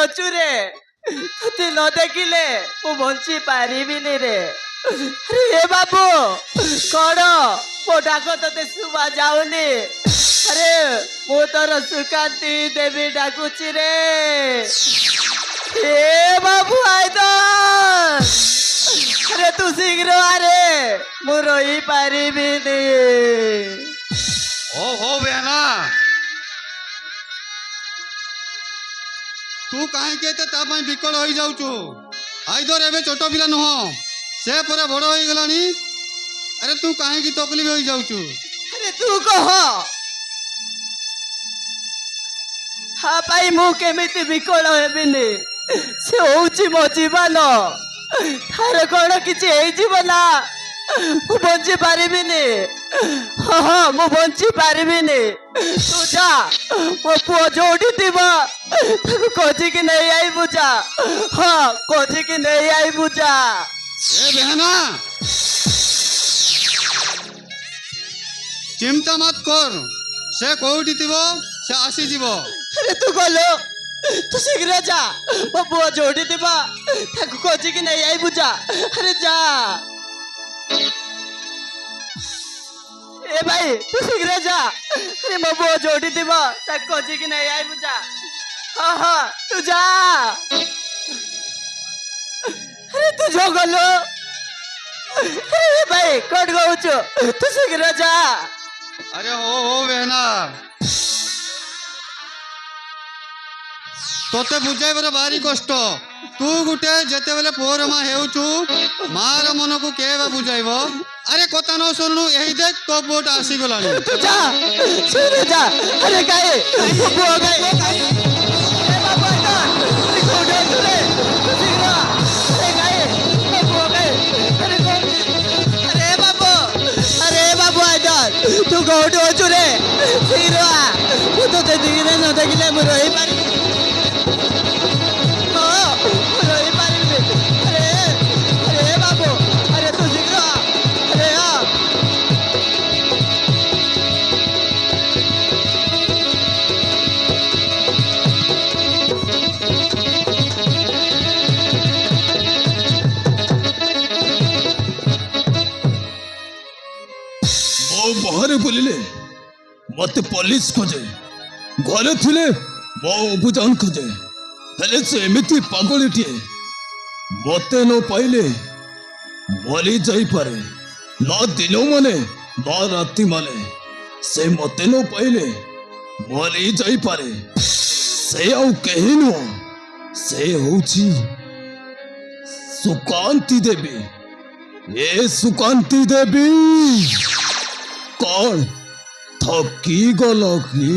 ଅଛୁ ରେ ତତେ ନ ଦେଖିଲେ ମୁଁ ବଞ୍ଚି ପାରିବିନି ରେ ଆରେ ବାବୁ କଣ ମୋ ଡାକ ତତେ ଶୁଭା ଯାଉନି ଆରେ ମୁଁ ତୋର ସୁକାନ୍ତି ଦେବୀ ଡାକୁଛି ରେ ଏ ବାବୁ ଆଇଦର अरे तू शीघ्र आरे ମୁଁ ରହିପାରିବିନି हो बेहना तू कहीं विकल हो जाऊचु आईदर एवं छोट पिला नुह से पर बड़ हो गलानी अरे तू कहीं तकलीफ हो जाऊचु अरे तू कह हाँ भाई मु केमिति विकल हेबिनी से होउची मो जीवन थार कौन किसी ना मु बंची पारिबिनी हाँ हाँ मु बंची पारिबिनी तू जा मो पुओ जोड़ी थी खोजिकी नहीं आई बुझा हाँ खोजिकी नहीं आई बुझा ए बहना चिंता मत कर से कोठी थी से आसी जीव अरे तू गलो तू शीघ्र जा मो पुओ जोड़ी थी खोजिकी नहीं आई बुझा अरे जा ए भाई तू शीघ्र जा अरे मो पुओ जोड़ी थी खोजिकी नहीं आई बुझा हाँ हाँ तू जा अरे तू जो गलो अरे भाई कौन कहूचु तू शीघ्र जा अरे हो बहना तोते बुझाइबार भारी कष्ट तू गुटे जेते बेले पुअर माँ हेउचु मार मन को के बुझाइब अरे कथा न शुणु यही देख तो बोट आसी गलानी तू जा शीघ्र जा अरे गाय पुओ गाय ए बाबा जा तू कोडे तुरे तू शीघ्र अरे गाय पुओ गाय अरे बाबू आजा तू कोडे चुरे शीघ्र आ तू तो देखिले न देखिले मु रही पारी बाहर बुलिले मत पुलिस खोजे घरे थिले मो अबुजान खोजे हेले से एमिति पागलिटिए मते न पाइले मरी जाई पारे न दिनो माने न राति माने से मते न पाइले मरी जाई पारे से आउ कहि न से होची सुकांति देवी ए सुकांति देवी कौन थकी गलो की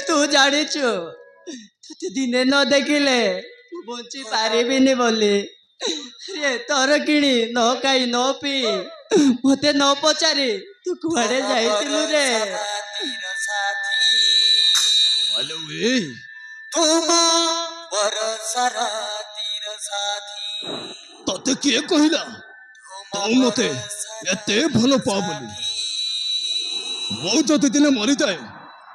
तू जानिचु तुते दिने न देखिले बंची पारिबिनी बोली रे तोर किणी न खाई न पी मते न पचारी तू कुआडे जाइतिलु रे हेलो ए तुम बरसर तीर साथी तते के कहिला तू मते एते भलो पा बोली मो जति दिने मरि जाए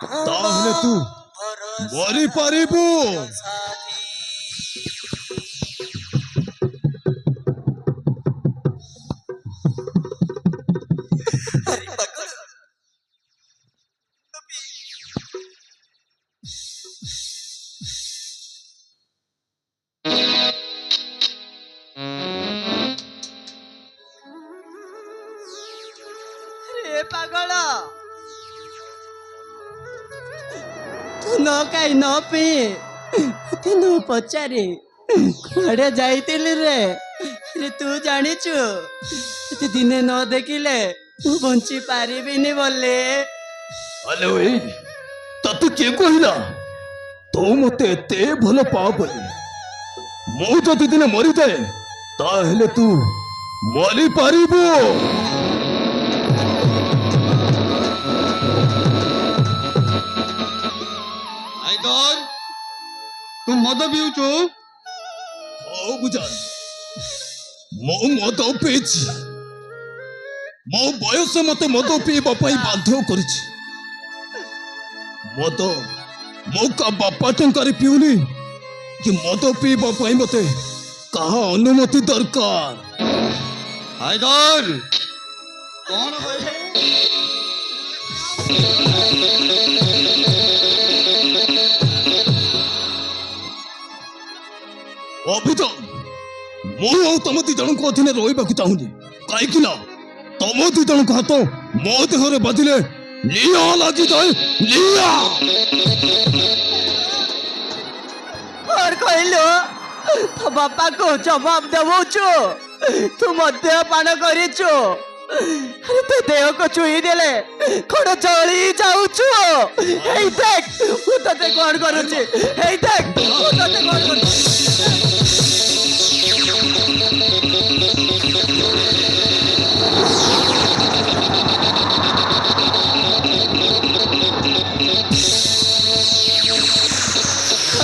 ताहले तू मरि पारिबु ନ ଖାଇ ନ ପିଇ ମତେ ନ ପଚାରି କୁଆଡେ ଯାଇଥିଲି ରେ? ଆରେ ତୁ ଜାଣିଛୁ ତତେ ଦିନେ ନ ଦେଖିଲେ ମୁଁ ବଞ୍ଚି ପାରିବିନି ବୋଲେ। ଆଲୋ ଏଇ ତତେ କିଏ କହିଲା ତୁ ମତେ ଏତେ ଭଲ ପାଅ ବୋଲି? ମୁଁ ଯଦି ଦିନେ ମରିଯାଏ ତାହେଲେ ତୁ ମରିପାରିବୁ। ଆଇଦର ତୁ ମଦ ପିଉଛୁ? ହଉ ବୁଝା ମୁଁ ମଦ ପିଇଛି। ମୋ ବୟସ ମତେ ମଦ ପିଇବା ପାଇଁ ବାଧ୍ୟ କରିଛି। ମଦ ମୁଁ କା ବାପା ଟଙ୍କାରେ ପିଉନି କି ମଦ ପିଇବା ପାଇଁ ମତେ କାହା ଅନୁମତି ଦରକାର। ଆଇଦର କଣ କହିଲେ? ଅଭିଯାନ ମୁଁ ଆଉ ତମ ଦି ଜଣଙ୍କ ଅଧୀନରେ ରହିବାକୁ ଚାହୁଁନି। କାହିଁକି ନା ତମ ଦି ଜଣଙ୍କ ହାତ ମୋ ଦେହରେ ବାଜିଲେ ନିଆଁ ଲାଗିଯାଏ। ନିଆଁ କଣ କହିଲୁ? ତୋ ବାପାକୁ ଜବାବ ଦେବୁଛୁ? ତୁ ମଦ୍ୟପାନ କରିଛୁ? ଆରେ ତୋ ଦେହକୁ ଛୁଇଁ ଦେଲେ କଣ ଜଳି ଯାଉଛୁ? ହେଇ ଦେଖ ମୁଁ ତତେ କଣ କରୁଛି। ହେଇ ଦେଖ ମୁଁ ତତେ କଣ କରୁଛି।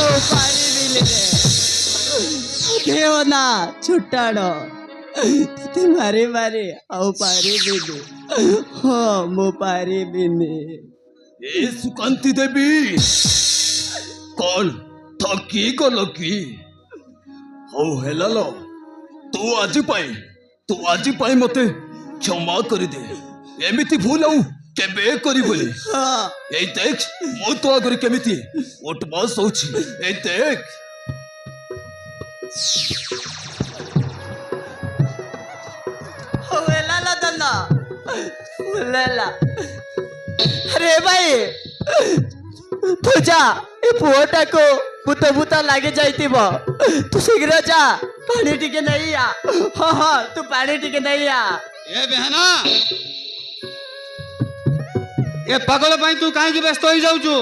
ଆଉ ପାରିବିନି ରେ। ଦେହ ନା ଛୁଟାଣ ତତେ ମାରି ମାରି ଆଉ ପାରିବିନି। ହଁ ମୁଁ ପାରିବିନି। ଏ ସୁକାନ୍ତି ଦେବୀ କଣ ଠକି ଗଲ କି? ହଉ ହେଲା ଲ ତୁ ଆଜି ପାଇଁ ମତେ କ୍ଷମା କରିଦେ। ଏମିତି ଭୁଲ ଆଉ କେବେ କରିବୁନି। ହଁ ଏଇ ଦେଖ ମୁଁ ତ ଆଗରେ କେମିତି ଉଠବାସ ହଉଛି। ଏଇ ଦେଖ ହଉ ହେଲା ଲ ଦଣ୍ଡ ଭଲ ହେଲା। ଆରେ ଭାଇ ତୁ ଯା ଏ ପୁଅଟାକୁ ଭୂତ ଭୂତ ଲାଗି ଯାଇଥିବ। ତୁ ଶୀଘ୍ର ଯା ପାଣି ଟିକେ ନେଇ ଆ। ହଁ ହଁ ତୁ ପାଣି ଟିକେ ନେଇ ଆ। ଏ ବେହନା ଏ ପାଗଳ ପାଇଁ ତୁ କାହିଁକି ବ୍ୟସ୍ତ ହେଇଯାଉଛୁ?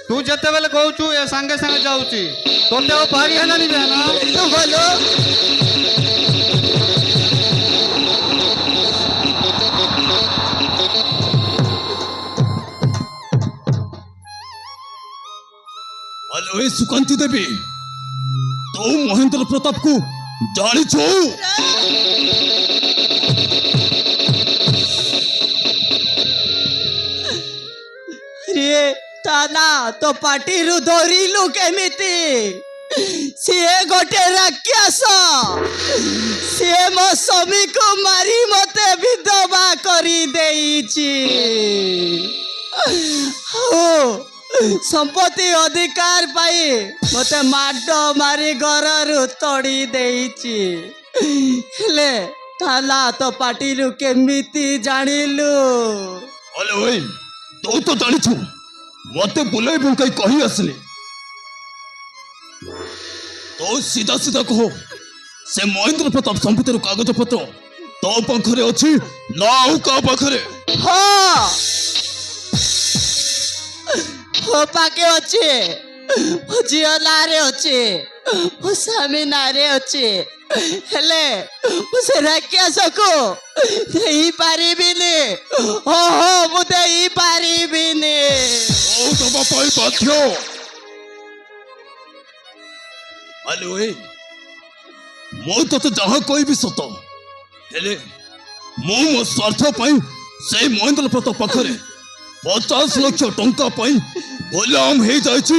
ତୁ ଯେତେବେଳେ କହୁଛୁ ଏ ସାଙ୍ଗେ ସାଙ୍ଗେ ଯାଉଛି। ତୋତେ ଆଉ ପାରି ହେଲାନି ବେହନା। ତୁ ଭଲ ଆଲୋ ଏ ସୁକାନ୍ତି ଦେବୀ ତୁ ମହେନ୍ଦ୍ର ପ୍ରତାପକୁ ଜାଣିଛୁ? ରେ ତା ନା ତ ପାଟିରୁ ଧରିଲୁ କେମିତି? ସିଏ ଗୋଟେ ରାକ୍ଷସ। ସିଏ ମୋ ସ୍ୱାମୀକୁ ମାରି ମତେ ବିଧବା କରିଦେଇଛି। ଆଉ ସମ୍ପତ୍ତି ଅଧିକାର ପାଇଁ ମତେ ମାଡ଼ ମାରି ଘରରୁ ତଡ଼ି ଦେଇଛି। ହେଲେ ତା ନା ତ ପାଟିରୁ କେମିତି ଜାଣିଲୁ? ଆଲୋ ଏ ତୁ ତ ଜାଣିଛୁ ମତେ ବୁଲେଇ ବୁଙ୍କାଇ କହି ଆସିନି। ତୁ ସିଧା ସିଧା କହ ସେ ମହେନ୍ଦ୍ର ପ୍ରତାପ ସମ୍ପତ୍ତିର କାଗଜ ପତ୍ର ତୋ ପାଖରେ ଅଛି ନା ଆଉ କାହା ପାଖରେ? ହଁ ମୋ ପାଖେ ଅଛି। ମୋ ଝିଅ ନାଁରେ ଅଛି। ମୋ ସ୍ୱାମୀ ନାଁରେ ଅଛି। ହେଲେ ମୁଁ ସେ ରାକ୍ଷସକୁ ଦେଇପାରିବିନି। ଓହୋ ମୁଁ ଦେଇପାରିବିନି। ଓ ଦବା ପାଇଁ ବାଧ୍ୟ। ଆଲୋ ଏ ମୁଁ ତତେ ଯାହା କହିବି ସତ। ହେଲେ ମୁଁ ମୋ ସ୍ୱାର୍ଥ ପାଇଁ ସେଇ ମହେନ୍ଦ୍ର ପ୍ରତାପ ପାଖରେ 50 ଲକ୍ଷ ଟଙ୍କା ପାଇଁ ଗୋଲାମ ହେଇଯାଇଛି।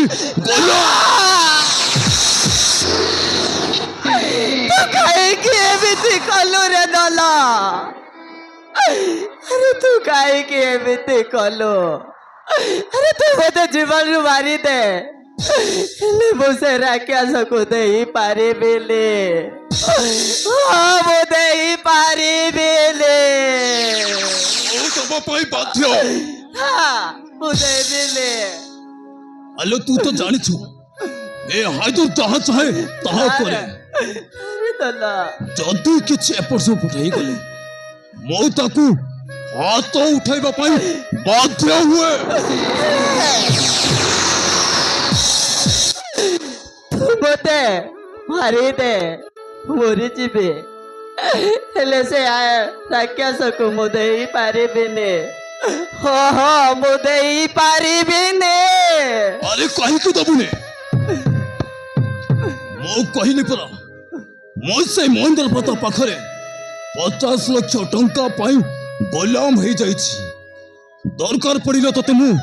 ତୁ କାହିଁକି ଏମିତି କଲୁ ରେ ଦଲ? ଆରେ ତୁ କାହିଁକି ଏମିତି କଲୁ? ଆରେ ତୁ ମତେ ଜୀବନରୁ ମାରିଦେ ହେଲେ ମୁଁ ସେ ରାକ୍ଷସକୁ ଦେଇପାରିବିନି। ମୁଁ ଦେଇପାରିବିନି। ଓ ଦବା ପାଇଁ ବାଧ୍ୟ। ହଁ ମୁଁ ଦେବିନି। আলো তুই তো জানিছু এ হায়দর যাহা চাহে তাহা করে ଛାଡ଼ିଦେଲା। ଯଦି କିଛି ଏପଟ ସେପଟ ହେଇଗଲେ ମୁଁ ତାକୁ ହାତ ଉଠାଇବା ପାଇଁ ବାଧ୍ୟ ହୁଏ। ତୁ ମୋତେ ମାରିଦେ ମରିଯିବି, ହେଲେ ସେ ରାକ୍ଷସକୁ ମୁଁ ଦେଇପାରିବିନି। ହଁ ମୁଁ ଦେଇପାରିବିନି। ଆରେ କାହିଁକି ଦବୁନି? ମୁଁ କହିଲି ପରା ମୁଁ ସେ ମହେନ୍ଦ୍ର ପ୍ରତାପ ପାଖରେ 50 ଲକ୍ଷ ଟଙ୍କା ପାଇଁ ଗୋଲାମ ହେଇଯାଇଛି। ଦରକାର ପଡ଼ିଲେ ତତେ ମୁଁ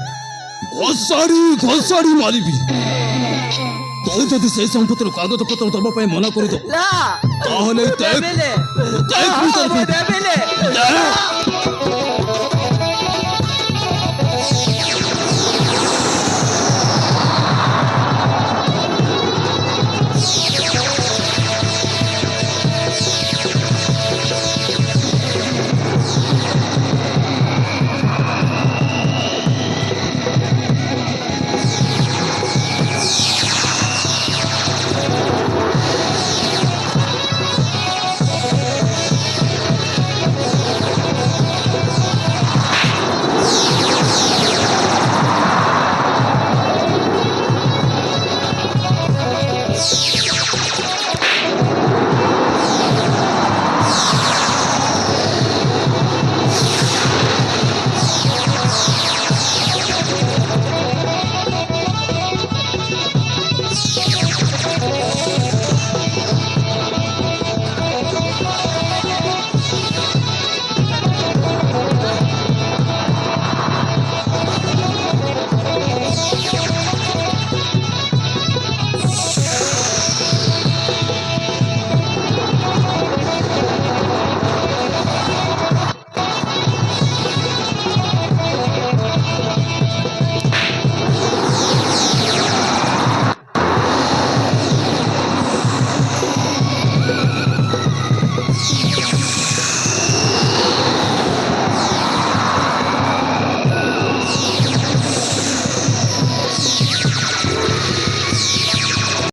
ଘୋଷାଡ଼ି ଘୋଷାଡ଼ି ମାରିବି। ତୁ ଯଦି ସେଇ ସମ୍ପତ୍ତିର କାଗଜପତ୍ର ଦେବା ପାଇଁ ମନା କରିଦବୁ ନା ତାହେଲେ ମୁଁ ଦେବିନି। ଦେଖ ମୁଁ ଦେବିନି। ଦେଖ